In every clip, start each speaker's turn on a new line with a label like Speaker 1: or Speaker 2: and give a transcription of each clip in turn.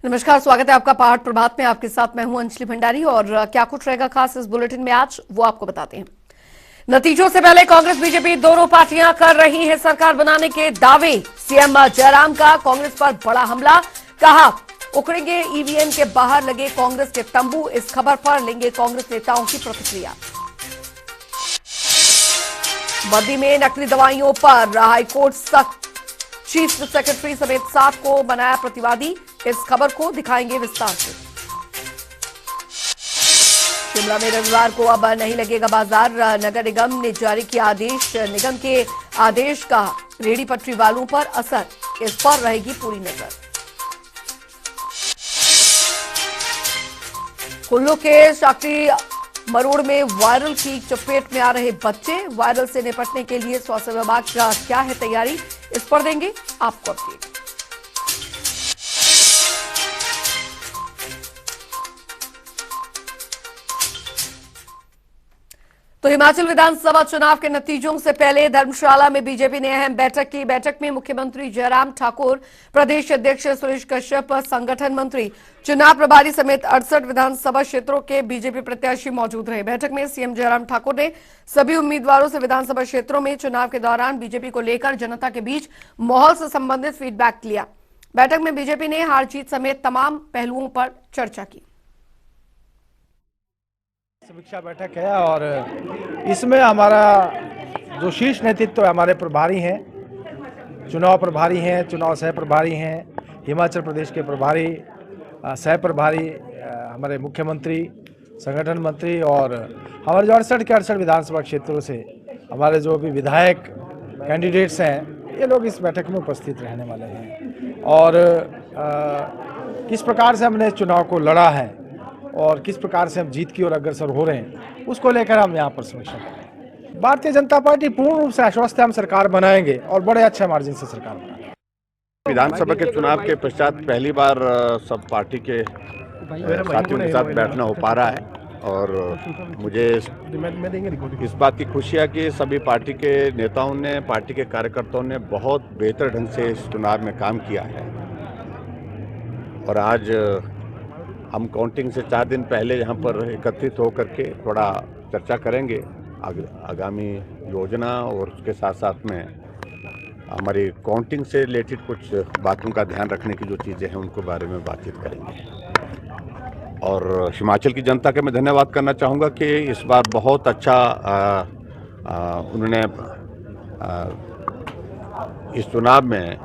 Speaker 1: नमस्कार, स्वागत है आपका पहाड़ प्रभात में। आपके साथ मैं हूं अंजलि भंडारी और क्या कुछ रहेगा खास इस बुलेटिन में आज वो आपको बताते हैं। नतीजों से पहले कांग्रेस बीजेपी दोनों पार्टियां कर रही हैं सरकार बनाने के दावे। सीएम जयराम का कांग्रेस पर बड़ा हमला, कहा उखड़ेंगे ईवीएम के बाहर लगे कांग्रेस के तंबू। इस खबर पर लेंगे कांग्रेस नेताओं की प्रतिक्रिया। बद्दी में नकली दवाइयों पर हाईकोर्ट सख्त, चीफ सेक्रेटरी समेत 7 को बनाया प्रतिवादी। इस खबर को दिखाएंगे विस्तार से। शिमला में रविवार को अब नहीं लगेगा बाजार, नगर निगम ने जारी किया आदेश। निगम के आदेश का रेहड़ी पटरी वालों पर असर, इस पर रहेगी पूरी नजर। कुल्लू के शाक्री मरोड़ में वायरल की चपेट में आ रहे बच्चे। वायरल से निपटने के लिए स्वास्थ्य विभाग का क्या है तैयारी, इस पर देंगे आपको अपडेट। तो हिमाचल विधानसभा चुनाव के नतीजों से पहले धर्मशाला में बीजेपी ने अहम बैठक की। बैठक में मुख्यमंत्री जयराम ठाकुर, प्रदेश अध्यक्ष सुरेश कश्यप, संगठन मंत्री, चुनाव प्रभारी समेत 68 विधानसभा क्षेत्रों के बीजेपी प्रत्याशी मौजूद रहे। बैठक में सीएम जयराम ठाकुर ने सभी उम्मीदवारों से विधानसभा क्षेत्रों में चुनाव के दौरान बीजेपी को लेकर जनता के बीच माहौल से संबंधित फीडबैक लिया। बैठक में बीजेपी ने हार जीत समेत तमाम पहलुओं पर चर्चा की।
Speaker 2: समीक्षा बैठक है और इसमें हमारा जो शीर्ष नेतृत्व हमारे प्रभारी हैं, चुनाव प्रभारी हैं, चुनाव सह प्रभारी हैं, हिमाचल प्रदेश के प्रभारी, सह प्रभारी, हमारे मुख्यमंत्री, संगठन मंत्री और हमारे जो 68 के 68 विधानसभा क्षेत्रों से हमारे जो भी विधायक कैंडिडेट्स हैं, ये लोग इस बैठक में उपस्थित रहने वाले हैं। और किस प्रकार से हमने चुनाव को लड़ा है और किस प्रकार से हम जीत की ओर अग्रसर हो रहे हैं, उसको लेकर हम यहाँ पर समीक्षा कर रहे हैं। भारतीय जनता पार्टी पूर्ण रूप से आश्वस्त है, हम सरकार बनाएंगे और बड़े अच्छे मार्जिन से सरकार बनाएंगे।
Speaker 3: विधानसभा के चुनाव के पश्चात पहली बार सब पार्टी के साथियों के साथ बैठना हो पा रहा है और मुझे इस बात की खुशी है कि सभी पार्टी के नेताओं ने, पार्टी के कार्यकर्ताओं ने बहुत बेहतर ढंग से इस चुनाव में काम किया है। और आज हम काउंटिंग से 4 दिन पहले यहाँ पर एकत्रित होकर के थोड़ा चर्चा करेंगे आगामी योजना, और उसके साथ साथ में हमारी काउंटिंग से रिलेटेड कुछ बातों का ध्यान रखने की जो चीज़ें हैं उनको बारे में बातचीत करेंगे। और हिमाचल की जनता के मैं धन्यवाद करना चाहूँगा कि इस बार बहुत अच्छा उन्होंने इस चुनाव में,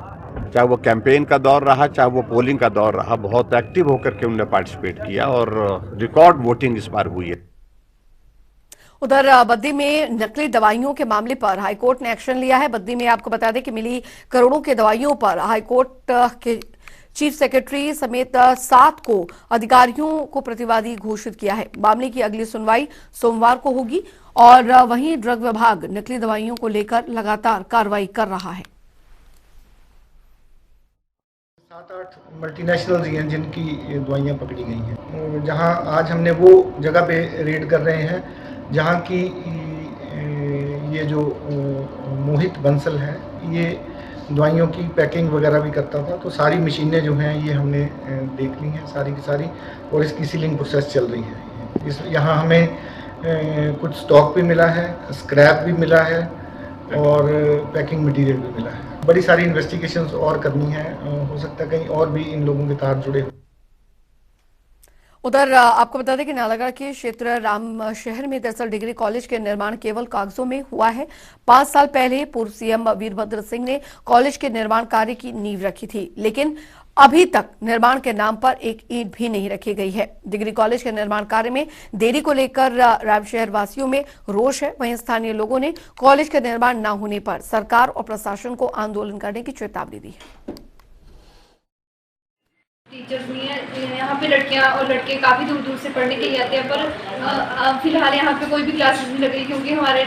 Speaker 3: चाहे वो कैंपेन का दौर रहा, चाहे वो पोलिंग का दौर रहा, बहुत एक्टिव होकर के उन्होंने पार्टिसिपेट किया और रिकॉर्ड वोटिंग इस बार हुई है।
Speaker 1: उधर बद्दी में नकली दवाइयों के मामले पर हाईकोर्ट ने एक्शन लिया है। बद्दी में आपको बता दें कि मिली करोड़ों के दवाइयों पर हाईकोर्ट के चीफ सेक्रेटरी समेत 7 को अधिकारियों को प्रतिवादी घोषित किया है। मामले की अगली सुनवाई सोमवार को होगी और वहीं ड्रग विभाग नकली दवाइयों को लेकर लगातार कार्रवाई कर रहा है।
Speaker 4: 7-8 मल्टीनेशनल हैं जिनकी दवाइयाँ पकड़ी गई हैं, जहां आज हमने वो जगह पे रेड कर रहे हैं जहां की ये जो मोहित बंसल है, ये दवाइयों की पैकिंग वगैरह भी करता था। तो सारी मशीनें जो हैं ये हमने देख ली हैं सारी की सारी, और इसकी सीलिंग प्रोसेस चल रही है। यहाँ हमें कुछ स्टॉक भी मिला है, स्क्रैप भी मिला है और पैकिंग मटेरियल भी मिला है। बड़ी सारी इन्वेस्टिगेशंस और करनी है, हो सकता है कहीं और भी इन लोगों के तार जुड़े हो।
Speaker 1: उधर आपको बता दें कि नालागढ़ के क्षेत्र राम शहर में दरअसल डिग्री कॉलेज के निर्माण केवल कागजों में हुआ है। 5 साल पहले पूर्व सीएम वीरभद्र सिंह ने कॉलेज के निर्माण कार्य की नींव रखी थी, लेकिन अभी तक निर्माण के नाम पर एक ईंट भी नहीं रखी गई है। डिग्री कॉलेज के निर्माण कार्य में देरी को लेकर रामशहर वासियों में रोष है। वहीं स्थानीय लोगों ने कॉलेज के निर्माण न होने पर सरकार और प्रशासन को आंदोलन करने की चेतावनी दी है।
Speaker 5: टीचर्स नहीं है यहाँ पे, लड़कियाँ और लड़के काफ़ी दूर दूर से पढ़ने के लिए आते हैं, पर फिलहाल यहाँ पे कोई भी क्लासेस नहीं लग रही क्योंकि हमारे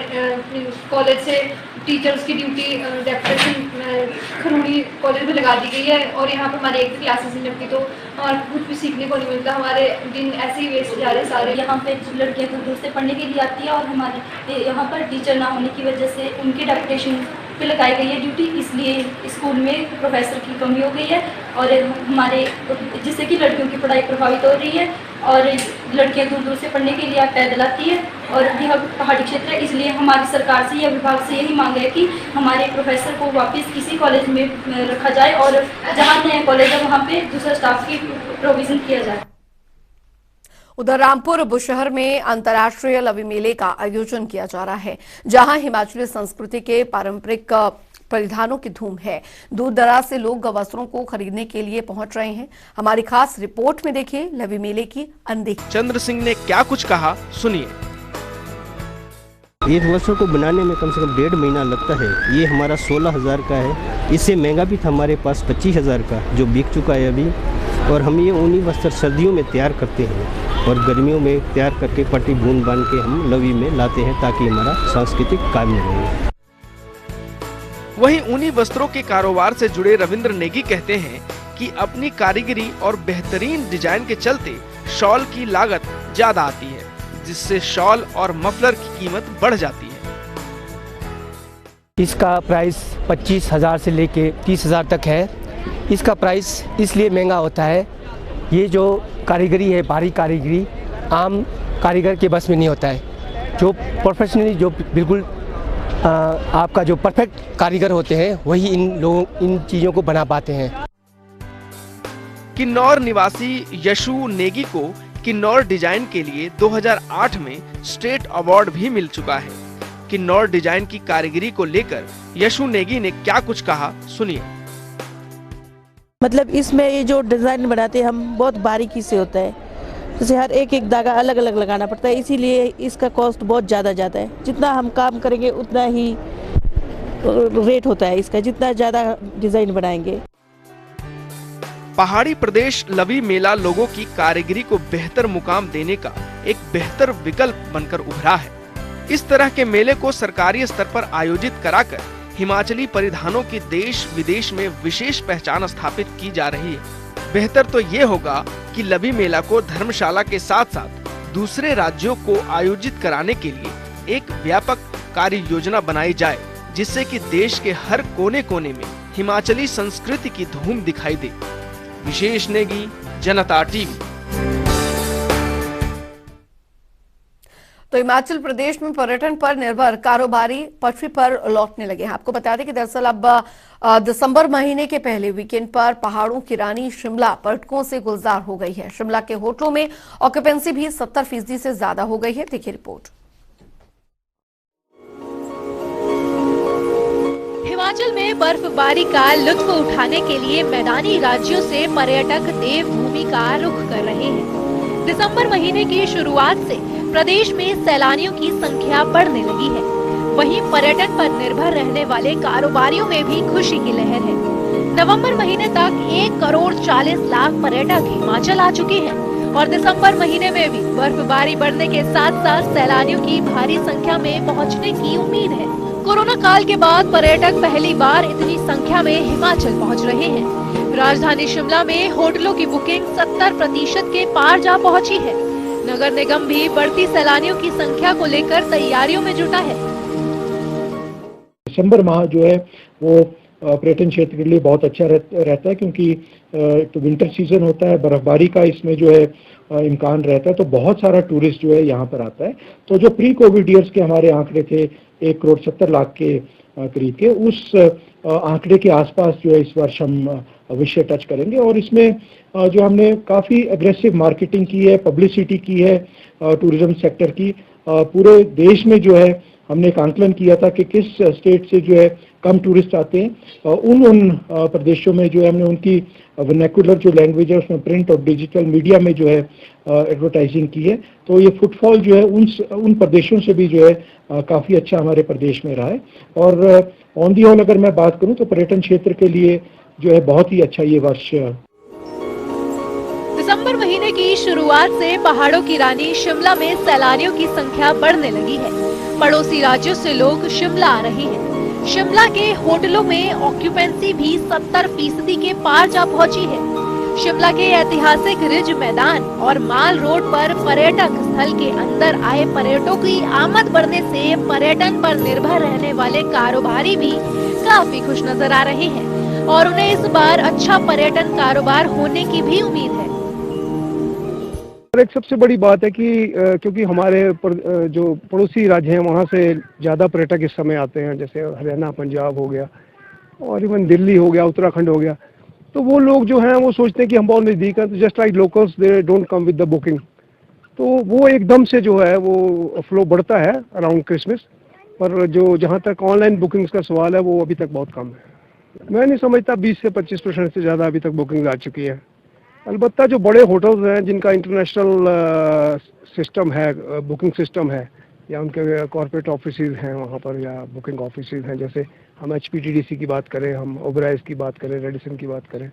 Speaker 5: कॉलेज से टीचर्स की ड्यूटी डेप्यूटेशन खरूड़ी कॉलेज में लगा दी गई है और यहाँ पर हमारे एक भी क्लासेस नहीं लगती, तो हमारे कुछ भी सीखने को नहीं मिलता। हमारे दिन ऐसे ही वेस्ट जा रहे सारे।
Speaker 6: यहाँ पे लड़कियाँ दूर दूर से पढ़ने के लिए आती है और हमारे यहाँ पर टीचर ना होने की वजह से उनकी डेप्यूटेशन पे लगाई गई है ड्यूटी, इसलिए स्कूल में प्रोफेसर की कमी हो गई है और हमारे जिससे कि लड़कियों की पढ़ाई प्रभावित हो रही है और लड़कियां दूर दूर से पढ़ने के लिए पैदल आती है और यह पहाड़ी क्षेत्र है, इसलिए हमारी सरकार से या विभाग से यही मांग है कि हमारे प्रोफेसर को वापस किसी कॉलेज में रखा जाए और जहाँ नया कॉलेज है वहाँ पे दूसरा स्टाफ की प्रोविजन किया जाए।
Speaker 1: उधर रामपुर बुशहर में अंतर्राष्ट्रीय लवी मेले का आयोजन किया जा रहा है, जहां हिमाचली संस्कृति के पारंपरिक परिधानों की धूम है। दूर दराज से लोग वस्त्रों को खरीदने के लिए पहुंच रहे हैं। हमारी खास रिपोर्ट में देखिए लवी मेले की अनदेखी।
Speaker 7: चंद्र सिंह ने क्या कुछ कहा, सुनिए।
Speaker 8: एक वस्त्र को बनाने में कम से कम 1.5 महीना लगता है। ये हमारा 16,000 का है। इससे महंगा भी था हमारे पास 25,000 का, जो बिक चुका है अभी। और हम ये ऊनी वस्त्र सर्दियों में तैयार करते हैं और गर्मियों में तैयार करके पट्टी बूंद बांध के हम लवी में लाते हैं ताकि हमारा सांस्कृतिक कायम रहे।
Speaker 7: वहीं ऊनी वस्त्रों के कारोबार से जुड़े रविंद्र नेगी कहते हैं कि अपनी कारीगरी और बेहतरीन डिजाइन के चलते शॉल की लागत ज्यादा आती है, जिससे शॉल और मफलर की कीमत बढ़ जाती है।
Speaker 9: इसका प्राइस 25,000 से लेके 30,000 तक है। इसका प्राइस इसलिए महंगा होता है, ये जो कारीगरी है, बारीक कारीगरी आम कारीगर के बस में नहीं होता है। जो प्रोफेशनली, जो बिल्कुल आपका जो परफेक्ट कारीगर होते हैं, वही इन चीज़ों को बना पाते हैं।
Speaker 7: किन्नौर निवासी यशु नेगी को किन्नौर डिजाइन के लिए 2008 में स्टेट अवार्ड भी मिल चुका है। किन्नौर डिजाइन की कारीगरी को लेकर यशु नेगी ने क्या कुछ कहा, सुनिए।
Speaker 10: मतलब इसमें ये जो डिज़ाइन बनाते हैं हम, बहुत बारीकी से होता है, जैसे हर एक एक धागा अलग अलग लगाना पड़ता है, इसीलिए इसका कॉस्ट बहुत ज़्यादा जाता है। जितना हम काम करेंगे उतना ही रेट होता है इसका, जितना ज़्यादा डिज़ाइन बनाएंगे।
Speaker 7: पहाड़ी प्रदेश लवी मेला लोगों की कारीगरी को बेहतर मुकाम देने का एक बेहतर विकल्प बनकर उभरा है। इस तरह के मेले को सरकारी स्तर पर आयोजित कराकर हिमाचली परिधानों की देश विदेश में विशेष पहचान स्थापित की जा रही है। बेहतर तो ये होगा कि लवी मेला को धर्मशाला के साथ साथ दूसरे राज्यों को आयोजित कराने के लिए एक व्यापक कार्य योजना बनाई जाए, जिससे कि देश के हर कोने कोने में हिमाचली संस्कृति की धूम दिखाई दे। विशेष नेगी, जनता टीवी।
Speaker 1: तो हिमाचल प्रदेश में पर्यटन पर निर्भर कारोबारी पटरी पर लौटने लगे हैं। आपको बता दें कि दरअसल अब दिसंबर महीने के पहले वीकेंड पर पहाड़ों की रानी शिमला पर्यटकों से गुलजार हो गई है। शिमला के होटलों में ऑक्यूपेंसी भी 70% से ज्यादा हो गई है। देखिए रिपोर्ट।
Speaker 11: हिमाचल में बर्फबारी का लुत्फ उठाने के लिए मैदानी राज्यों से पर्यटक देवभूमि का रुख कर रहे हैं। दिसंबर महीने की शुरुआत से प्रदेश में सैलानियों की संख्या बढ़ने लगी है। वहीं पर्यटन पर निर्भर रहने वाले कारोबारियों में भी खुशी की लहर है। नवंबर महीने तक 1 करोड़ 40 लाख पर्यटक हिमाचल आ चुके हैं और दिसंबर महीने में भी बर्फबारी बढ़ने के साथ साथ सैलानियों की भारी संख्या में पहुंचने की उम्मीद है। कोरोना काल के बाद पर्यटक पहली बार इतनी संख्या में हिमाचल पहुंच रहे हैं। राजधानी शिमला में होटलों की बुकिंग 70% के पार जा पहुंची है। नगर निगम भी बढ़ती सैलानियों की संख्या को लेकर तैयारियों में जुटा है।
Speaker 4: दिसंबर माह जो है वो पर्यटन क्षेत्र के लिए बहुत अच्छा रहता है, क्योंकि तो विंटर सीजन होता है, बर्फबारी का इसमें जो है इम्कान रहता है, तो बहुत सारा टूरिस्ट जो है यहाँ पर आता है। तो जो प्री कोविड ईयर्स के हमारे आंकड़े थे 1 करोड़ 70 लाख के करीब के, उस आंकड़े के आसपास जो है इस वर्ष हम अवश्य टच करेंगे। और इसमें जो हमने काफ़ी एग्रेसिव मार्केटिंग की है, पब्लिसिटी की है टूरिज्म सेक्टर की। पूरे देश में जो है हमने एक आंकलन किया था कि किस स्टेट से जो है कम टूरिस्ट आते हैं। उन प्रदेशों में जो है हमने उनकी वर्नैक्युलर जो लैंग्वेज है उसमें प्रिंट और डिजिटल मीडिया में जो है एडवर्टाइजिंग की है। तो ये फुटफॉल जो है उन प्रदेशों से भी जो है काफ़ी अच्छा हमारे प्रदेश में रहा है। और ऑन दी होल अगर मैं बात करूं तो पर्यटन क्षेत्र के लिए जो है बहुत ही अच्छा ये वर्ष।
Speaker 11: दिसंबर महीने की शुरुआत से पहाड़ों की रानी शिमला में सैलानियों की संख्या बढ़ने लगी है। पड़ोसी राज्यों से लोग शिमला आ रहे हैं। शिमला के होटलों में ऑक्यूपेंसी भी 70% के पार जा पहुंची है। शिमला के ऐतिहासिक रिज मैदान और माल रोड पर पर्यटक स्थल के अंदर आए पर्यटकों की आमद बढ़ने से पर्यटन पर निर्भर रहने वाले कारोबारी भी काफी खुश नजर आ रहे हैं और उन्हें इस बार अच्छा पर्यटन कारोबार होने की भी उम्मीद है।
Speaker 12: एक सबसे बड़ी बात है कि क्योंकि हमारे जो पड़ोसी राज्य हैं वहाँ से ज़्यादा पर्यटक इस समय आते हैं, जैसे हरियाणा, पंजाब हो गया और इवन दिल्ली हो गया, उत्तराखंड हो गया, तो वो लोग जो हैं वो सोचते हैं कि हम बहुत नज़दीक हैं, तो just like locals they don't come with the booking, तो वो एकदम से जो है वो फ्लो बढ़ता है अराउंड क्रिसमस। पर जो जहाँ तक ऑनलाइन बुकिंग्स का सवाल है वो अभी तक बहुत कम है। मैं नहीं समझता 20 से 25% से ज़्यादा अभी तक बुकिंग आ चुकी है। अलबत्ता जो बड़े होटल्स हैं जिनका इंटरनेशनल सिस्टम है, बुकिंग सिस्टम है, या उनके कॉर्पोरेट ऑफिसेज हैं वहाँ पर, या बुकिंग ऑफिसेज हैं, जैसे हम HPTDC की बात करें, हम ओबराइज की बात करें, रेडिसन की बात करें,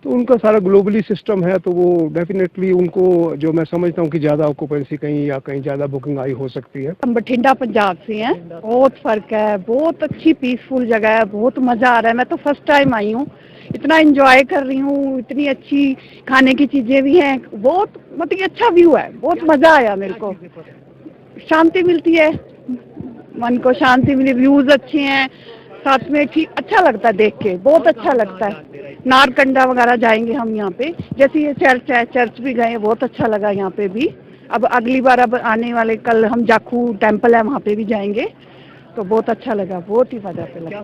Speaker 12: तो उनका सारा ग्लोबली सिस्टम है, तो वो डेफिनेटली उनको जो मैं समझता हूँ कि ज़्यादा ऑक्यूपेंसी कहीं ज़्यादा बुकिंग आई हो सकती है।
Speaker 13: हम बठिंडा पंजाब से हैं, बहुत फ़र्क है, बहुत अच्छी पीसफुल जगह है, बहुत मज़ा आ रहा है। मैं तो फर्स्ट टाइम आई हूँ, इतना एंजॉय कर रही हूँ, इतनी अच्छी खाने की चीज़ें भी हैं, बहुत मतलब अच्छा व्यू है, बहुत मज़ा आया मेरे को, शांति मिलती है, मन को शांति मिली, व्यूज़ अच्छे हैं, साथ में ठीक अच्छा लगता है देख के, बहुत अच्छा लगता है। नारकंडा वगैरह जाएंगे हम यहाँ पे, जैसे ये चर्च है, चर्च भी गए, बहुत अच्छा लगा यहाँ पे भी। अब अगली बार अब आने वाले कल हम जाखू टेम्पल है वहाँ पे भी जाएंगे, तो बहुत अच्छा लगा, बहुत ही मजा पे लगा।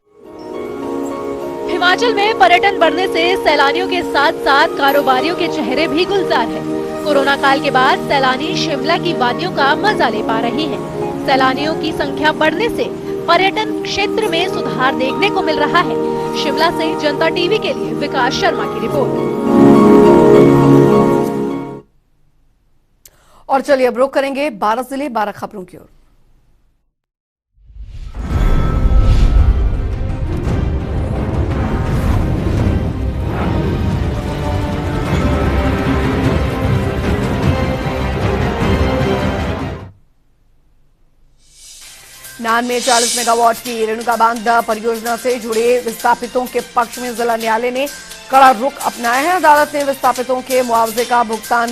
Speaker 11: हिमाचल में पर्यटन बढ़ने से सैलानियों के साथ साथ कारोबारियों के चेहरे भी गुलजार हैं। कोरोना काल के बाद सैलानी शिमला की वादियों का मजा ले पा रहे हैं। सैलानियों की संख्या बढ़ने से पर्यटन क्षेत्र में सुधार देखने को मिल रहा है। शिमला से जनता टीवी के लिए विकास शर्मा की रिपोर्ट।
Speaker 1: और चलिए अब रुख करेंगे 12 जिले 12 खबरों की ओर। नान में 40 मेगावाट की रेणुका बांध परियोजना से जुड़े विस्थापितों के पक्ष में जिला न्यायालय ने कड़ा रुख अपनाया है। अदालत ने विस्थापितों के मुआवजे का भुगतान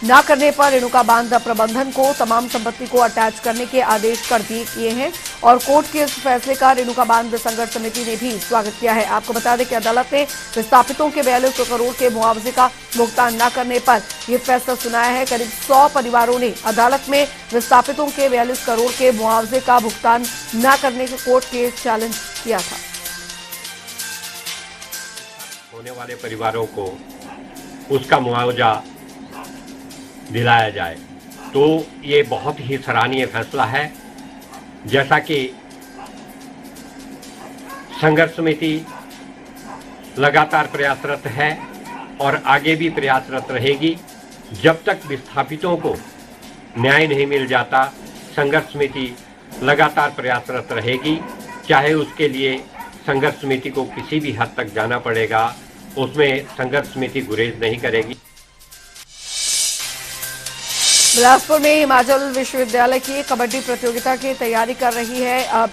Speaker 1: न करने पर रेणुका बांध प्रबंधन को तमाम संपत्ति को अटैच करने के आदेश कर दिए हैं और कोर्ट के इस फैसले का रेणुका बांध संघर्ष समिति ने भी स्वागत किया है। आपको बता दें कि अदालत ने विस्थापितों के 42 करोड़ के मुआवजे का भुगतान न करने पर यह फैसला सुनाया है। करीब 100 परिवारों ने अदालत में विस्थापितों के 42 करोड़ के मुआवजे का भुगतान न करने के कोर्ट के चैलेंज किया था।
Speaker 14: होने वाले परिवारों को उसका मुआवजा दिलाया जाए, तो ये बहुत ही सराहनीय फैसला है। जैसा कि संघर्ष समिति लगातार प्रयासरत है और आगे भी प्रयासरत रहेगी। जब तक विस्थापितों को न्याय नहीं मिल जाता, संघर्ष समिति लगातार प्रयासरत रहेगी। चाहे उसके लिए संघर्ष समिति को किसी भी हद तक जाना पड़ेगा, उसमें संघर्ष समिति गुरेज नहीं करेगी।
Speaker 1: बिलासपुर में हिमाचल विश्वविद्यालय की कबड्डी प्रतियोगिता की तैयारी कर रही है।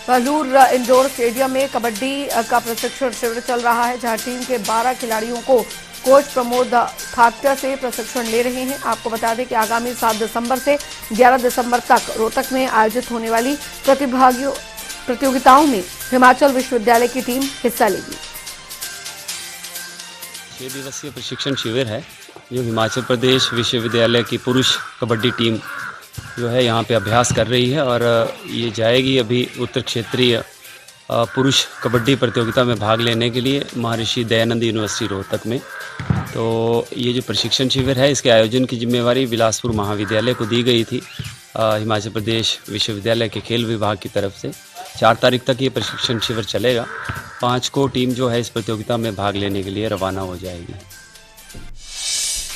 Speaker 1: पलूर इंडोर स्टेडियम में कबड्डी का प्रशिक्षण शिविर चल रहा है, जहां टीम के 12 खिलाड़ियों को कोच प्रमोद थाक्या से प्रशिक्षण ले रहे हैं। आपको बता दें कि आगामी 7 दिसंबर से 11 दिसंबर तक रोहतक में आयोजित होने वाली प्रतियोगिताओं में हिमाचल विश्वविद्यालय की टीम हिस्सा लेगी।
Speaker 15: 6 दिवसीय प्रशिक्षण शिविर है जो हिमाचल प्रदेश विश्वविद्यालय की पुरुष कबड्डी टीम जो है यहाँ पे अभ्यास कर रही है और ये जाएगी अभी उत्तर क्षेत्रीय पुरुष कबड्डी प्रतियोगिता में भाग लेने के लिए महर्षि दयानंद यूनिवर्सिटी रोहतक में। तो ये जो प्रशिक्षण शिविर है इसके आयोजन की जिम्मेवारी बिलासपुर महाविद्यालय को दी गई थी हिमाचल प्रदेश विश्वविद्यालय के खेल विभाग की तरफ से। 4 तारीख तक ये प्रशिक्षण शिविर चलेगा। 5 को टीम जो है इस प्रतियोगिता में भाग लेने के लिए रवाना हो जाएगी।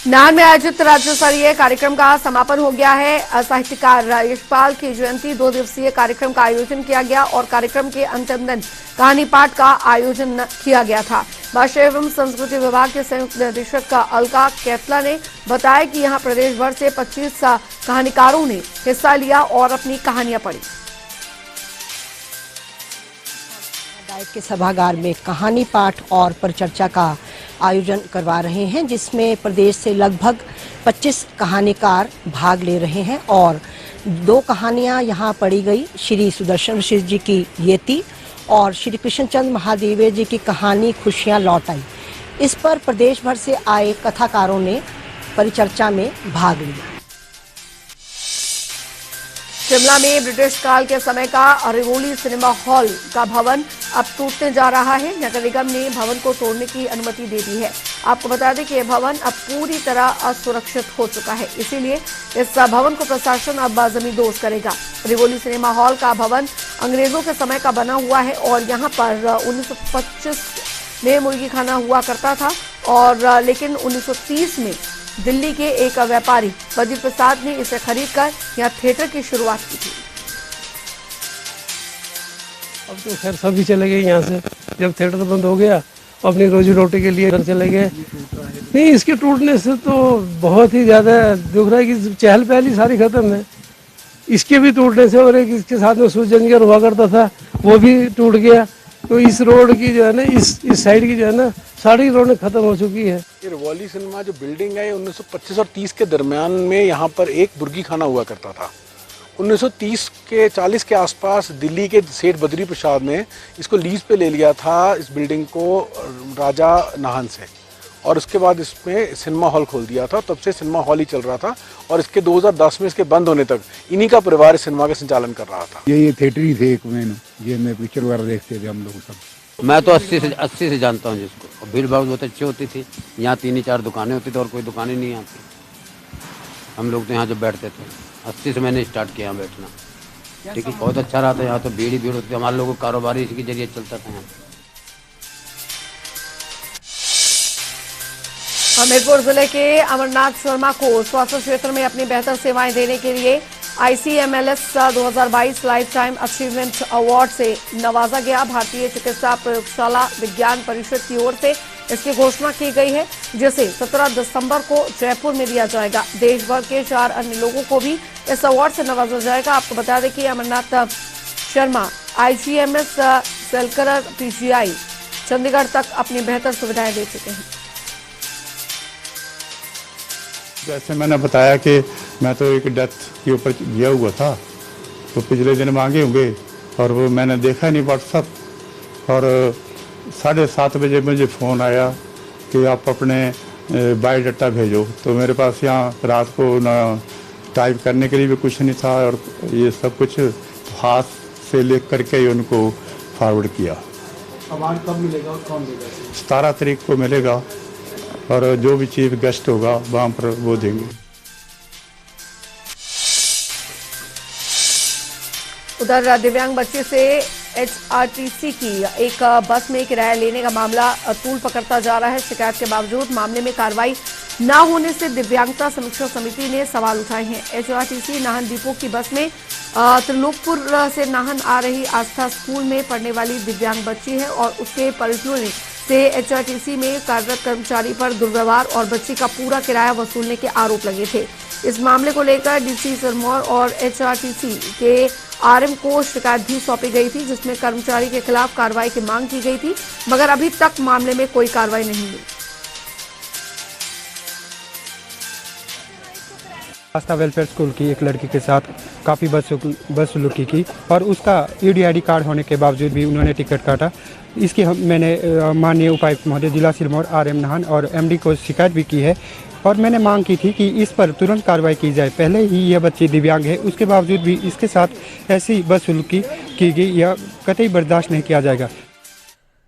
Speaker 1: नान में आयोजित राज्य स्तरीय कार्यक्रम का समापन हो गया है। साहित्यकार यशपाल की जयंती 2 दिवसीय कार्यक्रम का आयोजन किया गया और कार्यक्रम के अंतिम दिन कहानी पाठ का आयोजन किया गया था। भाषा एवं संस्कृति विभाग के संयुक्त निदेशक अलका कैथला ने बताया कि यहां प्रदेश भर से 25 कहानीकारों ने हिस्सा लिया और अपनी कहानियां पढ़ी।
Speaker 16: पंचायत के सभागार में कहानी पाठ और परिचर्चा का आयोजन करवा रहे हैं, जिसमें प्रदेश से लगभग 25 कहानीकार भाग ले रहे हैं और 2 कहानियां यहां पढ़ी गई। श्री सुदर्शन ऋषि जी की येती और श्री कृष्णचंद्र महादेव जी की कहानी खुशियां लौट आई। इस पर प्रदेश भर से आए कथाकारों ने परिचर्चा में भाग लिया।
Speaker 1: शिमला में ब्रिटिश काल के समय का रिवोली सिनेमा हॉल का भवन अब टूटने जा रहा है। नगर निगम ने भवन को तोड़ने की अनुमति दे दी है। आपको बता दें कि यह भवन अब पूरी तरह असुरक्षित हो चुका है, इसीलिए इस भवन को प्रशासन अब जमींदोज करेगा। रिवोली सिनेमा हॉल का भवन अंग्रेजों के समय का बना हुआ है और यहाँ पर 1925 में मुर्गी खाना हुआ करता था और लेकिन 1930 में दिल्ली के एक व्यापारी वजीर प्रसाद ने इसे खरीदकर यहाँ थिएटर की शुरुआत की थी।
Speaker 17: अब तो खैर सभी चले गए यहाँ से, जब थिएटर बंद हो गया अपनी रोजी रोटी के लिए घर चले गए। नहीं, इसके टूटने से तो बहुत ही ज्यादा दुख रहा है कि चहल पहल ही सारी खत्म है। इसके भी टूटने से और एक इसके साथ में सूरजंजर हुआ करता था वो भी टूट गया। तो इस रोड की जो है ना, इस साइड की जो है ना, सारी रोड खत्म हो चुकी है।
Speaker 18: ये रिवोली सिनेमा जो बिल्डिंग है 1925 और 30 के दरमियान में यहाँ पर एक मुर्गी खाना हुआ करता था। 1930 के 40 के आसपास दिल्ली के सेठ बद्री प्रसाद ने इसको लीज पे ले लिया था, इस बिल्डिंग को राजा नाहन से, और उसके बाद इसमें सिनेमा हॉल खोल दिया था। तब से सिनेमा हॉल ही चल रहा था और इसके 2010 में इसके बंद होने तक इन्हीं का परिवार सिनेमा का संचालन कर रहा था।
Speaker 19: ये थिएटर ही थे एक मेन, ये मैं पिक्चर वगैरह देखते थे हम लोग सब।
Speaker 20: मैं तो 80 से जानता हूँ जिसको। भीड़ भाड़ बहुत अच्छी होती थी, यहाँ 3-4 दुकानें होती थी और कोई दुकानें नहीं आती। हम लोग तो यहाँ जब बैठते थे 80 से मैंने स्टार्ट किया यहाँ बैठना। ठीक है, बहुत अच्छा रहा था। यहाँ तो भीड़ ही भीड़ होती थी, हमारे लोगों का कारोबार इसके जरिए चलता था यहाँ।
Speaker 1: हमीरपुर जिले के अमरनाथ शर्मा को स्वास्थ्य क्षेत्र में अपनी बेहतर सेवाएं देने के लिए ICMLS 2022 life time achievement award से नवाजा गया। भारतीय चिकित्सा प्रयोगशाला विज्ञान परिषद की ओर से इसकी घोषणा की गई है, जिसे 17 दिसंबर को जयपुर में दिया जाएगा। देश भर के 4 अन्य लोगों को भी इस अवार्ड से नवाजा जाएगा। आपको बता दें कि अमरनाथ शर्मा IGMS सेलकरर PGI चंडीगढ़ तक अपनी बेहतर सुविधाएं दे चुके हैं।
Speaker 19: जैसे मैंने बताया कि मैं तो एक डेथ के ऊपर गया हुआ था, तो पिछले दिन मांगे होंगे और वो मैंने देखा नहीं व्हाट्सअप, और 7:30 बजे मुझे फ़ोन आया कि आप अपने बायोडाटा भेजो। तो मेरे पास यहाँ रात को ना टाइप करने के लिए भी कुछ नहीं था और ये सब कुछ हाथ से लिख करके ही उनको फॉरवर्ड किया।
Speaker 18: अवार्ड कब मिलेगा और कौन देगा?
Speaker 19: 17 तारीख को मिलेगा और जो भी चीफ गेस्ट होगा वहाँ पर वो देंगे।
Speaker 1: उधर दिव्यांग बच्चे से HRTC की एक बस में किराया लेने का मामला तूल पकड़ता जा रहा है। शिकायत के बावजूद मामले में कार्रवाई न होने से दिव्यांगता समीक्षा समिति ने सवाल उठाए हैं। HRTC नाहन डिपो की बस में त्रिलोकपुर से नाहन आ रही आस्था स्कूल में पढ़ने वाली दिव्यांग बच्ची है और उसके परिजनों ने से HRTC में कार्यरत कर्मचारी पर दुर्व्यवहार और बच्ची का पूरा किराया वसूलने के आरोप लगे थे। इस मामले को लेकर DC सिरमौर और HRTC के RM को शिकायत भी सौंपी गई थी, जिसमें कर्मचारी के खिलाफ कार्रवाई की मांग की गई थी, मगर अभी तक मामले में कोई कार्रवाई नहीं हुई।
Speaker 21: आस्था वेलफेयर स्कूल की एक लड़की के साथ काफ़ी बदसलूकी की और उसका UDID कार्ड होने के बावजूद भी उन्होंने टिकट काटा। इसकी मैंने माननीय उपायुक्त महोदय जिला सिरमौर RM नाहन और MD को शिकायत भी की है और मैंने मांग की थी कि इस पर तुरंत कार्रवाई की जाए। पहले ही यह बच्ची दिव्यांग है, उसके बावजूद भी इसके साथ ऐसी बदसलूकी की गई, यह कतई बर्दाश्त नहीं किया जाएगा।